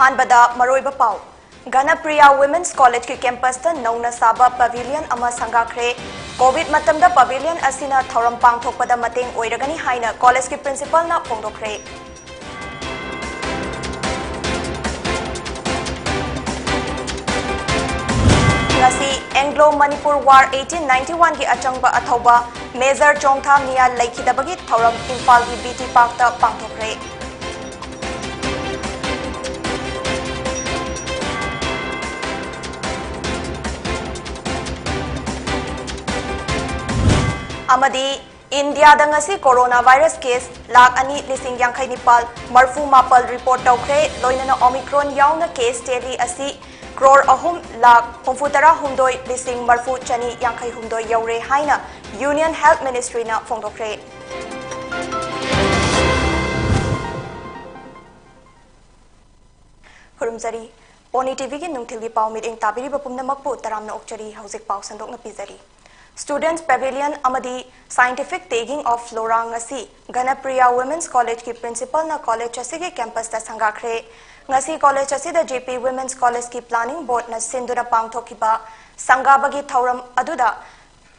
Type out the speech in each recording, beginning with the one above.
अहानबदा मरोइबा पाउ Ganapriya Women's College की campus ता नौना साबा पवेलियन अमा संगाखरे कोविड मतमदा पवेलियन असिना थौरम पांगथोकपदा मतेंग ओइरगनी हाइना कॉलेज की प्रिंसिपल ना फोंदोखरे ngasi Anglo Manipur War 1891 की अचंगबा अथौबा मेजर चोंगथा मिया लैखिदबगी थौरम इम्फाल की बीटी पार्क ता पांगथोखरे अमदी इंडिया दंगसी कोरोना वायरस केस लाख अनि लिसिंग यांखै निपाल मरफू मापल रिपोर्ट तौखरे लोइनना ओमिक्रॉन याउना केस टेली असी क्रोर अहुम लाख हुंफुतरा हुंदोय लिसिंग मरफू चनी यांखै हुंदोय यौरे हाइना यूनियन हेल्थ मिनिस्ट्री ना फोंदोखरे खुरुमजरी पोनी टीवी की नुंगथिलगी पाउ मीटिंग ताबिरी बपुमना मकपु तरामना ओक्चरी हौजिक पाउ संदोकना पिजरी Students Pavilion Amadi Scientific Tagging of Flora ngasi Ganapriya Women's College की principal na college asi के campus ta sangakre ngasi college asi da JP Women's College की planning board na sinduna pangthokiba sangabagi thauram aduda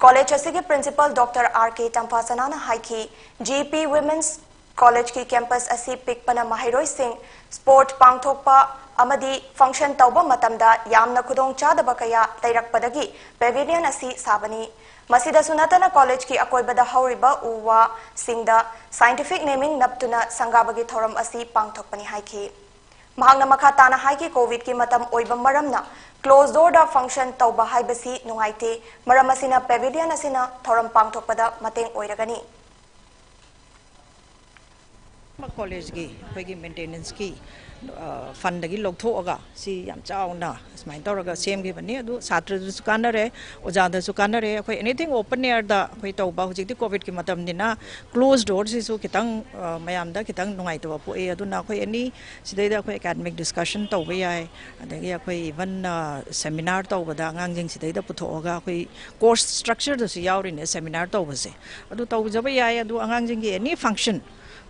college asi के principal Dr. R.K. Tampasana na haiki JP Women's College की campus asi pikpana mahairoi sing sport pangthokpa amadi function tauba matamda yamna khudong chadaba kaya lairakpadagi pavilion asi sabani Masida sunatana college ki akoibada hauriba uwa singda scientific naming naptuna sangabagi thoram asi pangthokpani haiki mahangna makha tana haiki covid ki matam oiba maramna closed door da function tauba haibasi nungaite maram asina pavilion asina thoram pangthokpada mateng oiragani college ki hoigi maintenance ki fund gi logthoga si yam chauna smai toraga sem gi bani adu chatra su kanare oja da su kanare khoi anything open air da khoi tauba hujik di covid ki matam dina closed door si su kitang mayam da kitang nungai to po e adu na khoi ani sidai da khoi academic discussion tauba yai adagi khoi even seminar tauba da ngang jing sidai da puthoga khoi course structure da si yauri ne seminar tauba se adu tauba jaba yai adu angang jing gi any function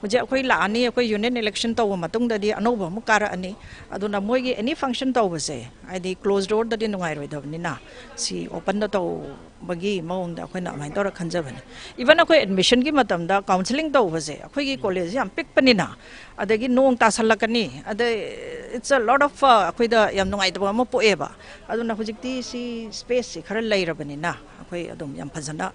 मुझे अखोई लानी अखोई union election तौब मतुंग ददी अनौब मु कारअनी अदुना मोइगी एनी फंक्शन तौबसे आइदी क्लोज डोर ददी नुंगाइरोइदबनिना सी ओपन द तौबगी मौंग द अखोइना अमाइ तौर खंजबने इवन अखोई एडमिशन की मतम द काउंसलिंग तौबसे अखोइगी कॉलेज याम पिकपनिना अदगी नोंग तासलकनी अदे इट्स अ लॉट ऑफ अखोइ द याम नुंगाइदब म पोएबा अदुना हुजिकती सी स्पेस सी खरा लैरबनिना अखोइ अदुम याम फजना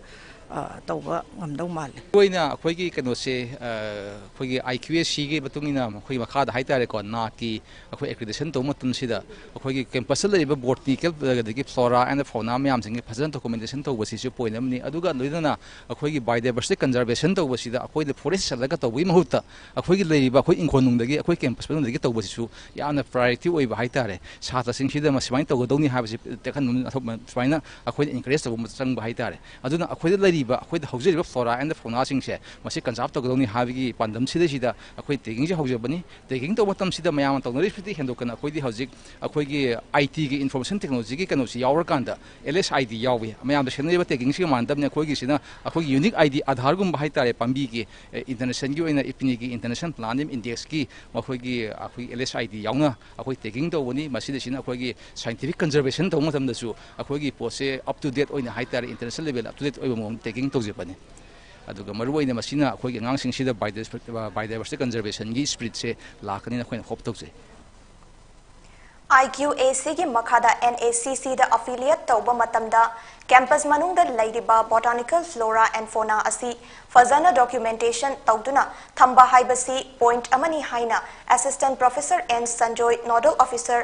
तौबा ngamdau mal koina akhoi kano se akhoi IQAC ge batungina akhoi makha da haitare ko na ki akhoi accreditation to matun sida akhoi campus le ba botanical gi flora and fauna myam sing phazan documentation to basi su point amni aduga loidana akhoi biodiversity conservation to basida akhoi le forest salaga to wi mahuta akhoi le ba akhoi inkhonung dagi akhoi campus banung dagi to basi su yana priority oi ba haitare satra sing sida masmain to godoni ha basi tekhan smaina akhoi encourage to sang ba haitare aduna akhoi le अखोई हौजरिब flora and fauna सिंगसे मसी conserve तौगदौनी हाबिगी पांदम सिदा अखोई tagging से हौजबनी टेगिंग तो मतम सिदा मयाम तौनरिफिति हेंदोकन अखोई हौजिक अखोई आईटी की इन्फॉर्मेशन टेक्नोलॉजी की कनोसी यावरकांदा एलएसआईडी यावी मयाम सेनरिब टेगिंग से मानदमने अखोई सिना अखोई यूनिक आईडी आधार गुम हाइतारे पांबी की इंटरनेशनल की ओइना इपनी की इंटरनेशनल प्लानिंग इंडेक्स की अखोई एलएसआईडी यावना अखोई टेगिंग तौबनी मसीदा सिना अखोई साइंटिफिक कंजर्वेशन तौ मतमदसु अखोई पोसे अप टू डेट ओइना हाइतारे international level up to date ओइबा मोम टेगिंग तौजेबनी अदुगा मरुवैना मसिना अखोई अंगांसिंग सिदा बायोडाइवर्सिटी कंजर्वेशन की स्पिरिट से लाकनी अखोई होप तौजे IQAC की मखादा NACC दा affiliate तौबा मतमदा कैंपस मनुंगदा लैरिबा botanical flora and fauna asi फजना documentation तौदुना थंबा हाइबसी point अमनी हाइना assistant professor N Sanjoy nodal officer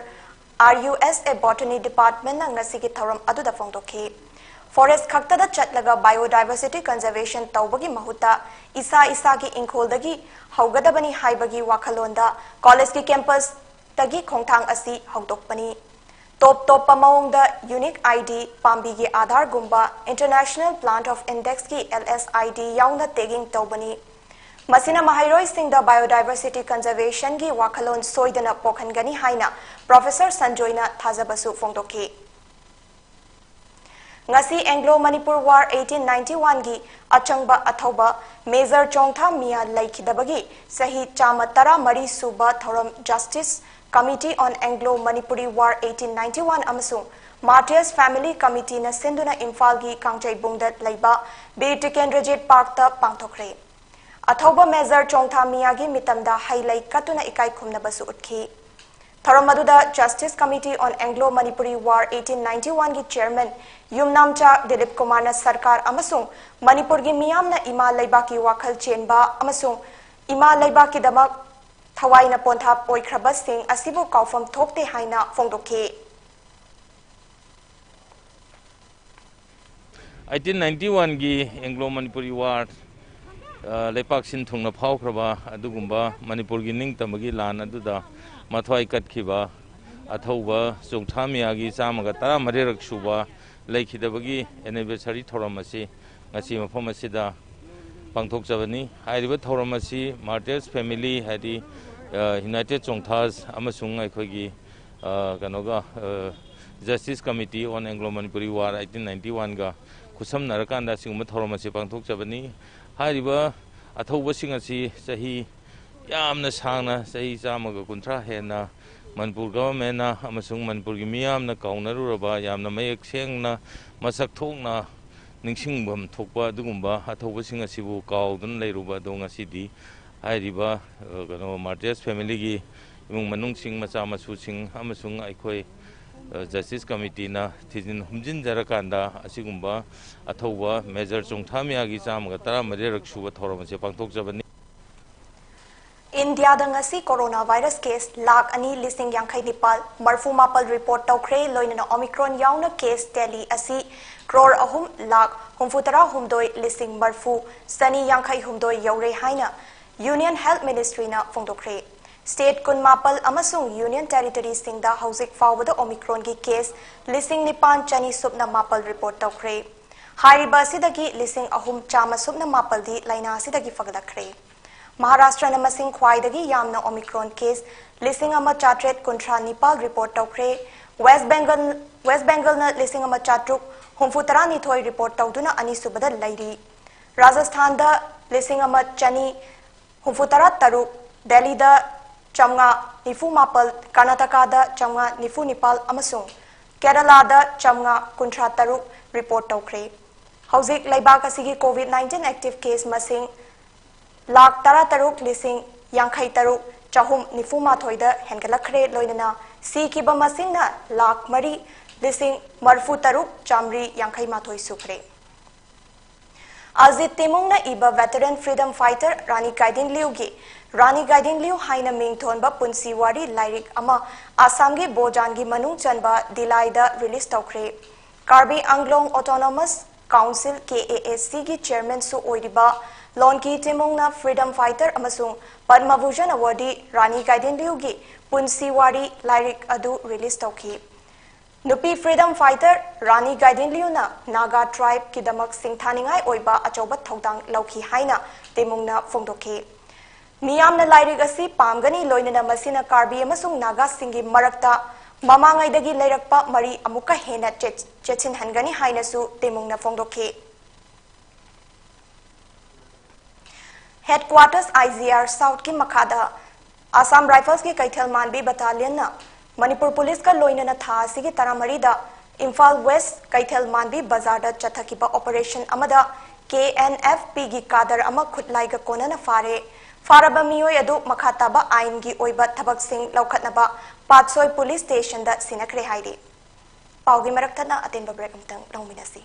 RUSA botany department na ngasi ki thoram aduda फोंदोखे forest खक्तदा चटलगा biodiversity conservation तौबगी महुता इसा की इंखोलदगी हौगदबनी हाइबगी वाखलोंदा कॉलेज की कैंपस तगी खोंगथांग असी हौदोकपनी टॉप मौंगदा यूनिक आईडी पांबी की आधार गुंबा इंटरनेशनल प्लांट ऑफ इंडेक्स की LSID याउंदा टेगिंग तौबनी मसिना महाइरोई सिंगदा बायोडाइवर्सिटी कंजर्वेशन की वाखलोन सोइदना पोखनगनी हाइना professor संजोयना थाजबसु फोंदोखे ngasi Anglo Manipur War 1891 gi achangba athauba Major Chongtha Mia laikidabagi sahi chama tara mari suba thoram justice Committee on Anglo-Manipuri War 1891 amasung Martyrs Family Committee na sinduna Imphal gi Kangjai Bungda laiba Bir Tikendrajit Park ta pangthokre. Athoba Measure Chongtha Miyagi mitamda hailai katuna ikai khumna basu utkhi. Thoramaduda Justice Committee on Anglo-Manipuri War 1891 gi Chairman Yumnamcha Dilip Kumar na Sarkar amasung Manipur gi miyam na ima laiba ki wakhal chenba amasung ima laiba ki damak thawai na pontha poikraba sing asibu kaufam thokte haina fongdokhe. 1891 gi Anglo-Manipuri War Lepak Sin Thungna Phaukraba adugumba Manipur gi ningtamagi lan aduda mathwai katkiba athauba Chongthamiyagi chamaga 13 rak suba lekhidabagi anniversary thoramasi ngasi mafam asida pangthokjabani hairiba thoramasi Martyrs Family hadi United Chongthas amasung aikhogi kanoga Justice Committee on Anglo-Manipuri War 1891 ga kusam narakanda singuma thoramasi pangthokjabani hairiba athauba singasi sahi yamna sangna sahi chamaga kunthra hena Manipur government na amasung Manipur gi miyamna kaunaruraba yamna mayek sengna masak thokna ningsingbam thokpa dugumba athauba singasibu kaudun leiruba donga sidi hairiba kano Martyrs Family gi imung manung sing macha masu sing amasung aikoi Justice Committee na thijin humjin jarakanda asigumba athauba Major Chongthamiyagi chamaga 13 rak suba thoramase pangthokjabani. India dangasi coronavirus case lakh ani lising yankai nipal marfu mapal report tawkre loinana Omicron yauna case Delhi asi crore ahum lakh humfutara humdoi lising marfu sani yankai humdoi yaure haina Union Health Ministry na fongdokre. State kun mapal amasung Union Territory singda hauzik fawada Omicron gi case lising nipan chani subna mapal report tawkre. Hairiba sidagi lising ahum chama subna mapal di laina sidagi fagdakre. Maharashtra na masing khwaidagi yamna Omicron case lising ama chatret kuntra Nepal report tawkre. West Bengal na lising ama chatruk humfutara nithoi report tawduna ani subada lairi. Rajasthan da lising ama chani humfutara taruk. Delhi da chamnga nifu mapal, Karnataka da chamnga nifu nipal amasung Kerala da chamnga kuntra taruk report tawkre. Hauzik laibak asigi COVID-19 active case masing lakh tara taruk lising yankai taruk chahum nifu mathoida hengalakre loinana si kiba masing na lakh mari lising marfu taruk chamri yankai mathoi sukre. Azit Timung na iba veteran freedom fighter Rani Gaidin Liu gi Rani Gaidin Liu haina mingthonba punsi wari lyric ama Assam gi Bojan gi manung chanba Dilaida release tawkre. Karbi Anglong Autonomous Council KASC gi chairman su oiriba Lonki Timung na freedom fighter amasung Padma Bhushan awardee Rani Gaidin Liu gi punsi wari lyric adu release tawki. Nupi freedom fighter Rani Gaidin Liu na Naga tribe ki damak singthaningai oiba achoba thodang lauki haina Timung na fongdokhe. Miyam na lyric asi pamgani loinana masina Karbi amasung Naga singi marakta mamangai dagi leirakpa mari amuka hena chechin hangani haina su Timung na fongdokhe. Headquarters IGR South ki Makhada Assam Rifles ki Kaithal Manbi Battalion na Manipur Police ka loinana tha asigi taramari da Imphal West Kaithal Manbi Bazar da chathakiba operation amada KNFP gi kadar ama khutlai ga konana faraba miyoi adu makhataba ain gi oiba thabak sing laukhatnaba Patsoi Police Station da sinakre haidi paugi marakthana atenba break amtang rauminasi.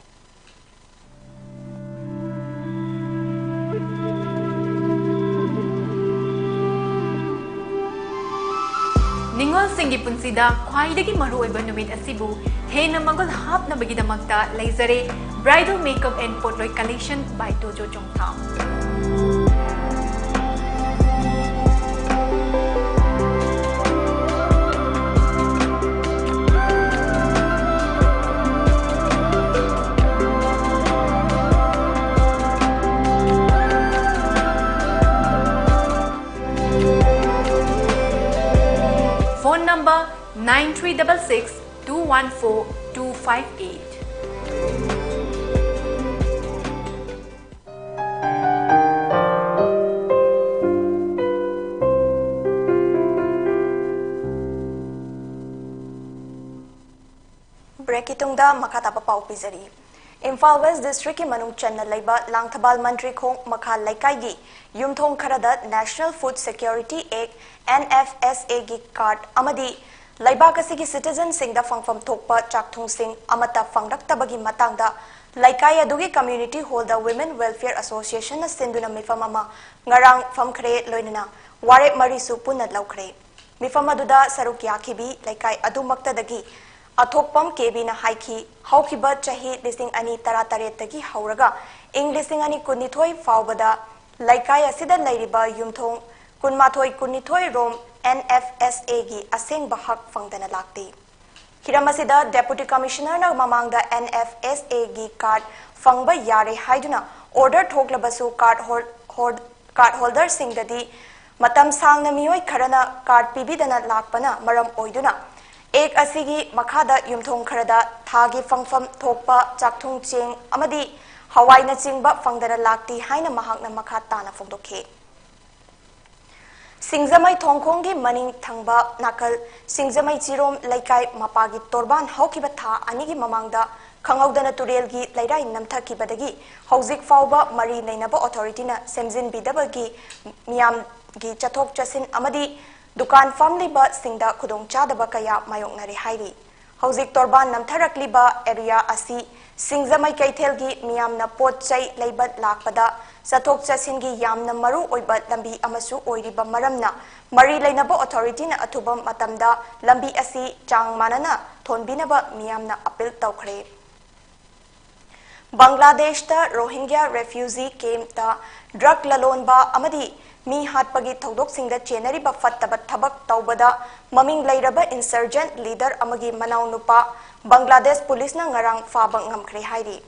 Ningol singi punsida khwaidagi maruoiba numit asibu hena magol hapnabagidamagta laizare bridal makeup and potloi collection by Dojo Chongtham. Phone number 9366 214 258. Mitungda Makatapa Pau Pizari. Imphal West District ki Manung Channa Laiba Langthabal Mantri Khong Makha Laikai gi Yumthong Kharada National Food Security Act NFSA gi card amadi Laiba kasigi citizen singda fangfam thokpa chakthung sing amata fangraktabagi matangda Laikai adugi Community Holder Women Welfare Association na sinduna mifam ama ngarang famkhre loinana ware marisu punna laukhre mifam aduda saruk yakhibi Laikai adumaktadagi Athokpam KB na haiki haukiba chahi lising ani taratare tagi hauraga ing lising ani kunithoi faubada Laikai asida lairiba yumthong kunmathoi kunithoi rom NFSA gi aseng bahak fangdana lakti Hiramasida Deputy Commissioner na mamangda NFSA gi card fangba yare haiduna order thoklabasu card holder singdadi matam sangna mioi kharana card pibidana lakpana maram oiduna Ek asigi makhada yumthong kharada thagi fangfam thokpa chakthung cheng amadi hawai na chingba fangdara lakti haina mahakna makha tana phongdokhe Singzamai thongkhonggi maning thangba nakal Singzamai chirom laikai mapagi torban haukiba tha anigi mamangda khangawdana turelgi lairai namthakibadagi hauzik fauba mari nainaba authority na semjin bidabagi miyam gi chathok chasin amadi Dukan famliba singda khudong chadaba kaya mayoknari hairi hauzik torban namtharakliba area asi singzamai kaithelgi miyamna potchai leibat lakpada sathok chasingi yamna maru oiba lambi amasu oiriba maramna mari leinaba authority na athuba matamda lambi asi chang manana thonbinaba miyamna appeal tawkhre Bangladesh ta Rohingya refugee camp ta drug lalonba amadi mi hatpagi thodok singda chenari ba fattaba thabak tawbada maming lairaba insurgent leader amagi manaw nupa Bangladesh police na ngarang faba ngamkhre hairi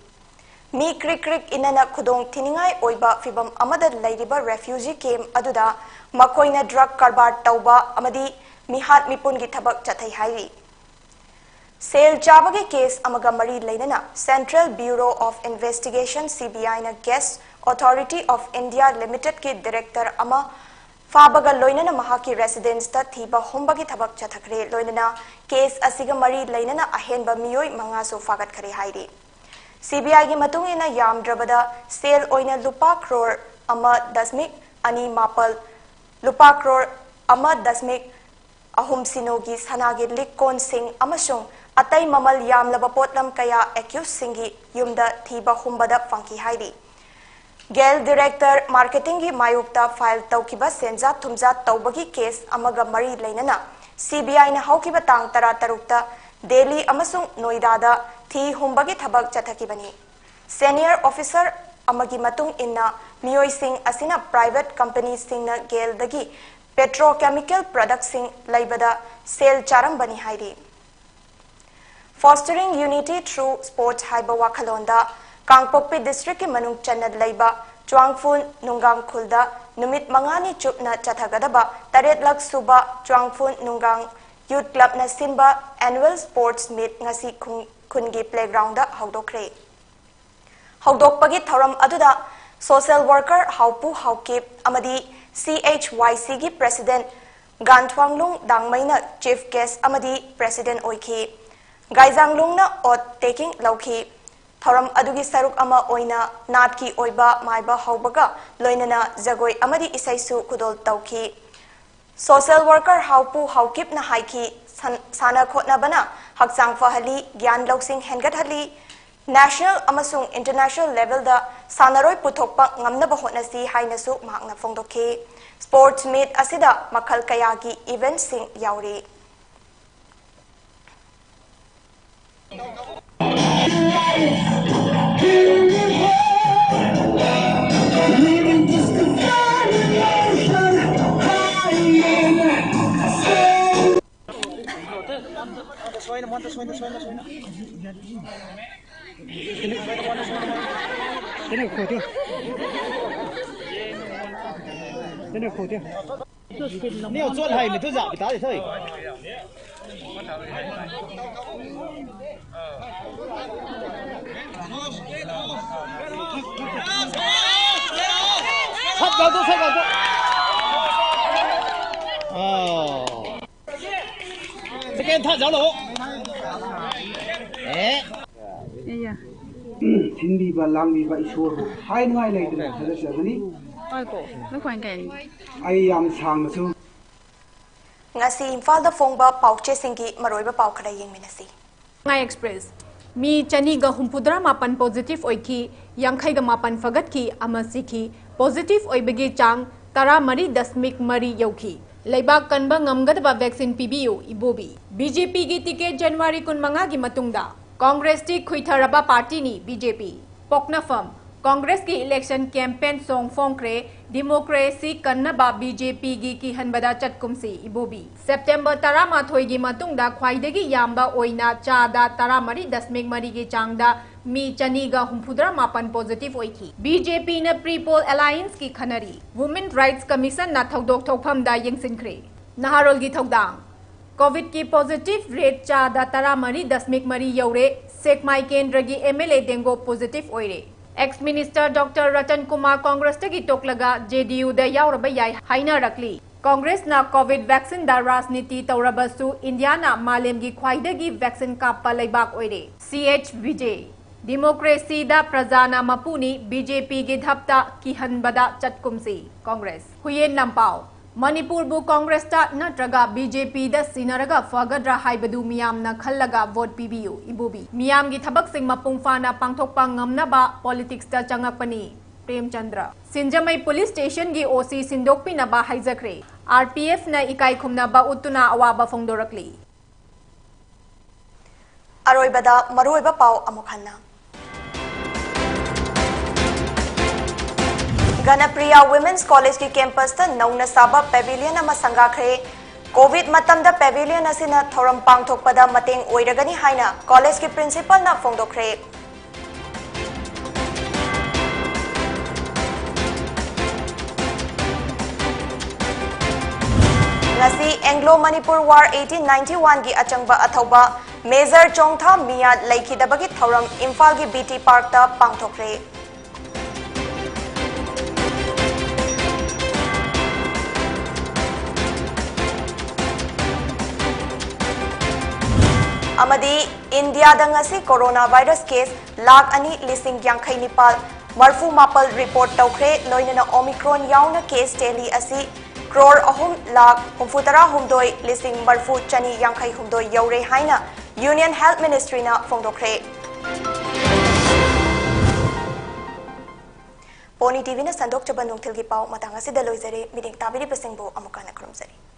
mi krik inana khudong thiningai oiba fibam amada lairiba refugee camp aduda makoina drug karbar tawba amadi mi hat mipungi thabak chathai hairi Sale Chabagi case amaga mari lainana Central Bureau of Investigation CBI na Guest Authority of India Limited ki director ama fabaga loinana mahaki residence ta thiba hombagi thabak chathakre loinana case asiga mari lainana ahenba miyoi mangaso fagat khare hairi CBI gi matungina yamdrabada sale oina lupa crore ama dasmik ani mapal lupa crore ama dasmik ahum sinogi sanagi likon sing amasung atai mamal yamlaba potlam kaya accused singi yumda thiba humbada funky hairi Gel Director Marketing gi mayukta file tawkiba senja thumja tawbagi case amaga mari lainana CBI na haukiba tang tara tarukta Delhi amasung Noida da thi humbagi thabak chathakibani Senior Officer amagi matung inna miyoi sing asina private company sing na Gel dagi petrochemical products sing laibada sale charam bani hairi Fostering unity through sports haiba wakhalonda Kangpokpi district ki manung chanad laiba Chuangphun Nungang Khulda numit mangani chupna chathagadaba taret lak suba Chuangphun Nungang Youth Club na sinba annual sports meet ngasi khungi playground da hawdokre hawdokpagi thoram aduda social worker haupu haukip amadi CHYC gi president Ganthwanglung Dangmaina chief guest amadi president oiki Gaizanglung na ot taking lauki Thoram adugi saruk ama oina natki oiba maiba haubaga loinana jagoi amadi isaisu kudol tauki social worker haupu haukip na haiki sana khotna bana hakchang fahali gyan loksing hengat hali national amasung international level da sanaroi puthokpa ngamna ba hotnasi hainasu mahakna phongdokhe sports meet asida makhal kayagi event sing yauri Nếu chốt hay mình thôi dạo bị tá thì thôi. Sắp vào tôi. Cái thả giáo lộ. Tinbiba langbiba isor hai ngai leidre halasabani ai yam sangsu ngasi Imphal da phongba pauche singki maroiba pau khara yengminasi ngai express mi chani ga humpudra mapan positive oiki yankhai ga mapan fagat ki amasi ki positive oibagi chang tara mari dasmik mari yauki leibak kanba ngamgadba vaccine pibiu ibobi BJP gi ticket January 15 gi matungda Congress ti khuitharaba party ni BJP poknafam Congress ki election campaign song fongkre democracy kannaba BJP gi ki hanbada chatkumsi ibobi September 13 gi matungda khwaidagi yamba oina chada 13.mari gi changda mi chaniga humpudra mapan positive oiki BJP na pre-poll alliance ki khanari Women Rights Commission na thodok thokpham da yengsinkre naharol gi thodang COVID की positive rate चादा 13.मरी यौरे सेकमाई केंद्र की MLA डेंगो positive ओइरे ex minister doctor Ratan Kumar Congress की टोकलगा JDU दा यावरबा याय हाइना रखली कांग्रेस ना कोविड वैक्सीन दा राजनीति तौरबसु इंडिया ना मालेम की ख्वाइदगी वैक्सीन कापा लेबाक ओइरे CH विजय डेमोक्रेसी दा प्रजाना मपुनी BJP की धपता की हनबदा चटकुमसी Congress Huyen लंपाओ Manipur bu Congress ta natraga BJP da sinaraga fagadra haibadu miyam na khallaga vote pibiu ibubi miyam gi thabak sing mapung fana pangthokpa ngamna ba politics ta changapani Prem Chandra Sinjamai police station gi OC sindokpi na ba haijakre RPF na ikai khumna ba utuna awaba phongdorakli aroibada maroiba pau amukhanna Ganapriya Women's College की campus ता नौना साबा Pavilion अमा संगाखरे Covid मतम दा Pavilion असिना theorem पांगथोकपदा मतेंग ओइरगनी हाइना college की principal ना फोंगदोखरे ngasi Anglo Manipur War 1891 की अचंगबा अथौबा मेजर चोंगथा मिया लेखिदबगी थोरम इम्फाल की BT पार्क ता पांगथोखरे amadi India dangasi coronavirus case lakh ani lising yankhai nipal marfu mapal report tawkhre loinana omicron yauna case teli asi crore ahum lakh humfutara humdoi lising marfu chani yankhai humdoi yaure haina Union Health Ministry na phongdokre Pony TV na sandok chaban nungthil gi pau matanga si daloi zare miding tabiri pasingbo amukana krumsari